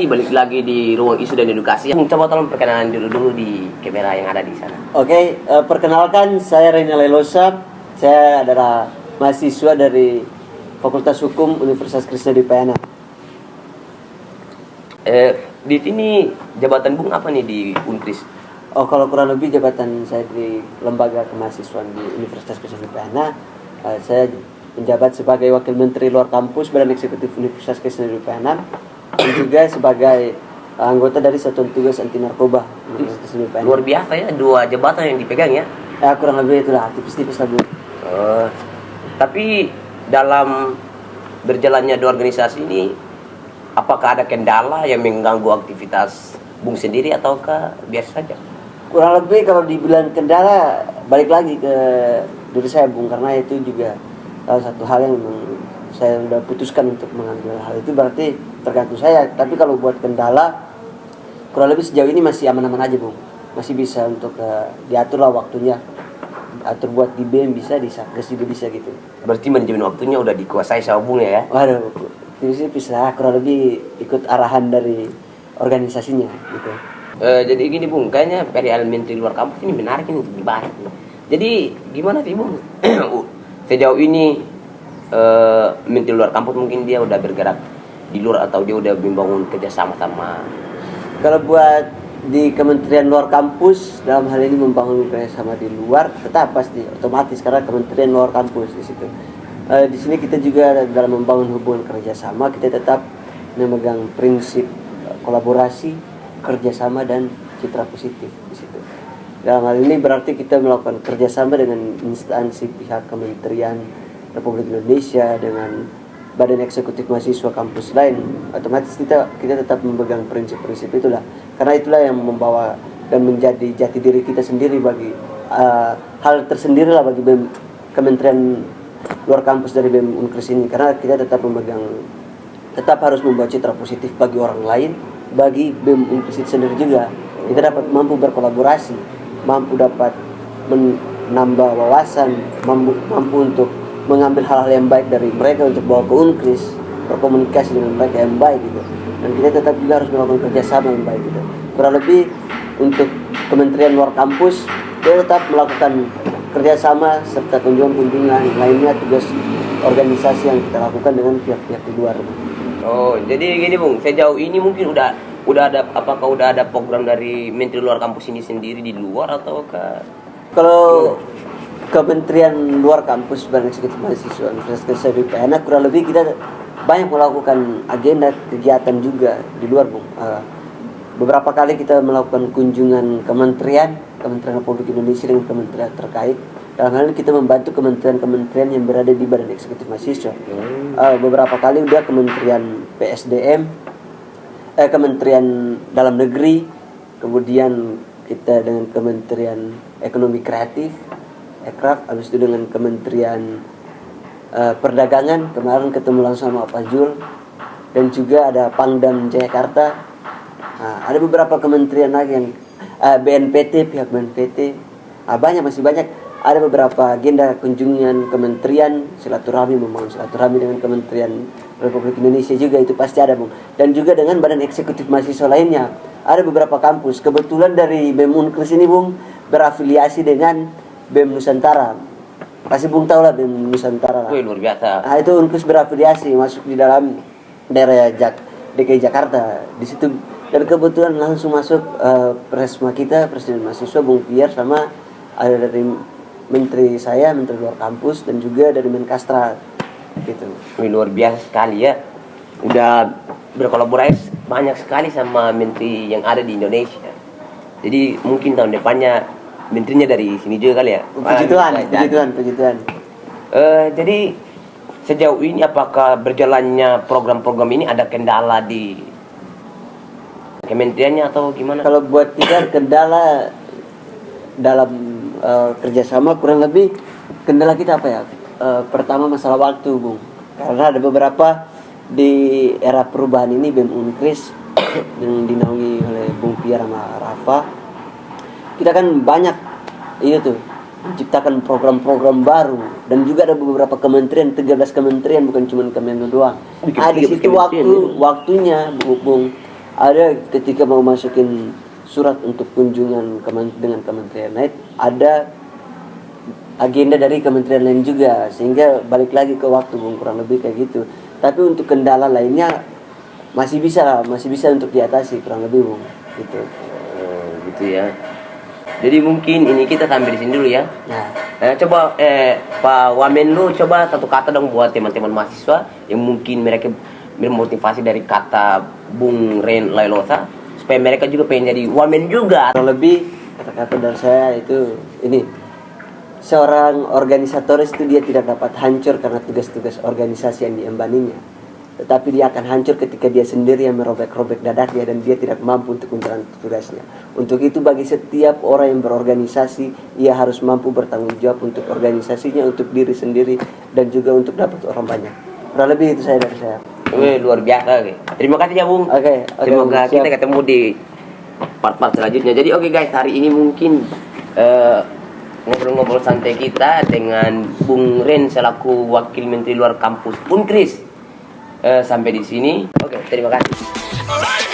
Balik lagi di ruang isu dan edukasi. Coba tolong perkenalan dulu di kamera yang ada di sana. Oke, perkenalkan saya Rene Lelosa. Saya adalah mahasiswa dari Fakultas Hukum Universitas Krishna Dipayana. Di sini jabatan Bung apa nih di Unkris? Oh, kalau kurang lebih jabatan saya di lembaga kemahasiswaan di Universitas Krishna Dipayana, saya menjabat sebagai Wakil Menteri Luar Kampus Badan Eksekutif Universitas Krishna Dipayana dan juga sebagai anggota dari Satuan Tugas Anti Narkoba Universitas Krishna Dipayana. Luar biasa ya, 2 jabatan yang dipegang ya? Ya, kurang lebih itulah, tipis-tipis lah Bu. Tapi dalam berjalannya 2 organisasi ini, apakah ada kendala yang mengganggu aktivitas Bung sendiri ataukah biasa saja? Kurang lebih kalau dibilang kendala, balik lagi ke diri saya Bung, karena itu juga salah satu hal yang memang saya sudah putuskan untuk mengambil hal itu, berarti tergantung saya. Tapi kalau buat kendala, kurang lebih sejauh ini masih aman-aman aja Bung. Masih bisa untuk diatur lah waktunya. Atur buat di BEM bisa, di Satgas juga bisa gitu. Berarti manajemen waktunya udah dikuasai sama Bung ya? Waduh, itu bisa kurang lebih ikut arahan dari organisasinya gitu. Jadi gini Bung, kayaknya perihal menteri luar kampus ini menarik ini untuk dibahas. Jadi gimana sih Bung? Sejauh ini menteri luar kampus mungkin dia udah bergerak di luar atau dia udah membangun kerjasama sama? Kalau buat di Kementerian Luar Kampus dalam hal ini membangun kerjasama di luar, tetap pasti otomatis karena Kementerian Luar Kampus di situ. Di sini kita juga dalam membangun hubungan kerjasama, kita tetap memegang prinsip kolaborasi, kerjasama dan citra positif di situ. Dalam hal ini berarti kita melakukan kerjasama dengan instansi pihak Kementerian Republik Indonesia dengan Badan Eksekutif Mahasiswa kampus lain. Otomatis kita tetap memegang prinsip-prinsip itulah. Karena itulah yang membawa dan menjadi jati diri kita sendiri bagi hal tersendiri lah bagi BEM, Kementerian Luar Kampus dari BEM Unkris ini. Karena kita tetap harus membawa citra positif bagi orang lain, bagi BEM Unkris itu sendiri juga. Kita dapat mampu berkolaborasi, mampu dapat menambah wawasan, mampu untuk mengambil hal-hal yang baik dari mereka untuk bawa ke Unkris, berkomunikasi dengan mereka yang baik gitu. Dan kita tetap juga harus melakukan kerjasama yang baik gitu. Kurang lebih untuk Kementerian Luar Kampus, kita tetap melakukan kerjasama serta kunjungan-kunjungan lainnya, tugas organisasi yang kita lakukan dengan pihak-pihak di luar. Oh, jadi gini Bung, sejauh ini mungkin udah ada program dari Menteri Luar Kampus ini sendiri di luar ataukah? Kalau Kementerian Luar Kampus Badan Eksekutif Mahasiswa Universitas Krishna Dipayana kurang lebih kita banyak melakukan agenda kegiatan juga di luar Bung. Beberapa kali kita melakukan kunjungan Kementerian Republik Indonesia dengan kementerian terkait. Dalam hal ini kita membantu kementerian-kementerian yang berada di Badan Eksekutif Mahasiswa. Beberapa kali udah Kementerian PSDM, Kementerian Dalam Negeri, kemudian kita dengan Kementerian Ekonomi Kreatif, Ekraf, habis itu dengan Kementerian Perdagangan, kemarin ketemu langsung sama Pak Jul, dan juga ada Pangdam Jayakarta. Ada beberapa kementerian lagi yang BNPT, pihak BNPT, masih banyak. Ada beberapa agenda kunjungan kementerian, membangun silaturahmi dengan Kementerian Republik Indonesia juga, itu pasti ada Bung. Dan juga dengan Badan Eksekutif Mahasiswa lainnya. Ada beberapa kampus, kebetulan dari BEM Unkris ini Bung berafiliasi dengan BEM Nusantara. Pasti Bung tahu lah BEM Nusantara lah. Wih, luar biasa. Itu Unkris berafiliasi masuk di dalam daerah DKI Jakarta di situ, dan kebetulan langsung masuk presma kita, Presiden Mahasiswa Bung Pierre, sama ada dari Menteri Luar Kampus, dan juga dari Menkastra gitu. Wih, luar biasa sekali ya. Udah berkolaborasi banyak sekali sama menteri yang ada di Indonesia. Jadi mungkin tahun depannya menterinya dari sini juga kali ya. Puji Tuhan. Jadi sejauh ini apakah berjalannya program-program ini ada kendala di kementeriannya atau gimana? Kalau buat kita kendala dalam kerjasama, kurang lebih kendala kita apa ya? Pertama masalah waktu Bung. Karena ada beberapa di era perubahan ini BEM Unkris yang dinaungi oleh Bung Pierre sama Rafa, kita kan banyak menciptakan program-program baru, dan juga ada beberapa kementerian, 13 kementerian, bukan cuma Kemenlu doang. Di situ waktunya Bung ada ketika mau masukin surat untuk kunjungan dengan kementerian lain, ada agenda dari kementerian lain juga, sehingga balik lagi ke waktu Bung, kurang lebih kayak gitu. Tapi untuk kendala lainnya masih bisa untuk diatasi kurang lebih Bung, gitu. Gitu ya. Jadi mungkin ini kita sampai di sini dulu ya. Nah, Coba Pak Wamen lu coba satu kata dong buat teman-teman mahasiswa yang mungkin mereka bermotivasi dari kata Bung Ren Lailosa supaya mereka juga pengen jadi wamen juga. kurang lebih kata-kata dari saya itu ini, seorang organisatoris itu dia tidak dapat hancur karena tugas-tugas organisasi yang diembaninya, tetapi dia akan hancur ketika dia sendiri yang merobek-robek dadanya dan dia tidak mampu untuk menjalankan tugasnya. Untuk itu bagi setiap orang yang berorganisasi, ia harus mampu bertanggung jawab untuk organisasinya, untuk diri sendiri, dan juga untuk dapat orang banyak. Kurang lebih itu saya dari saya. Luar biasa. Terima kasih ya Bung. Oke, Semoga Bung, siap. kita ketemu di part-part selanjutnya. Jadi oke guys, hari ini mungkin ngobrol-ngobrol santai kita dengan Bung Ren selaku Wakil Menteri Luar Kampus Unkris. Sampai di sini. Oke, terima kasih.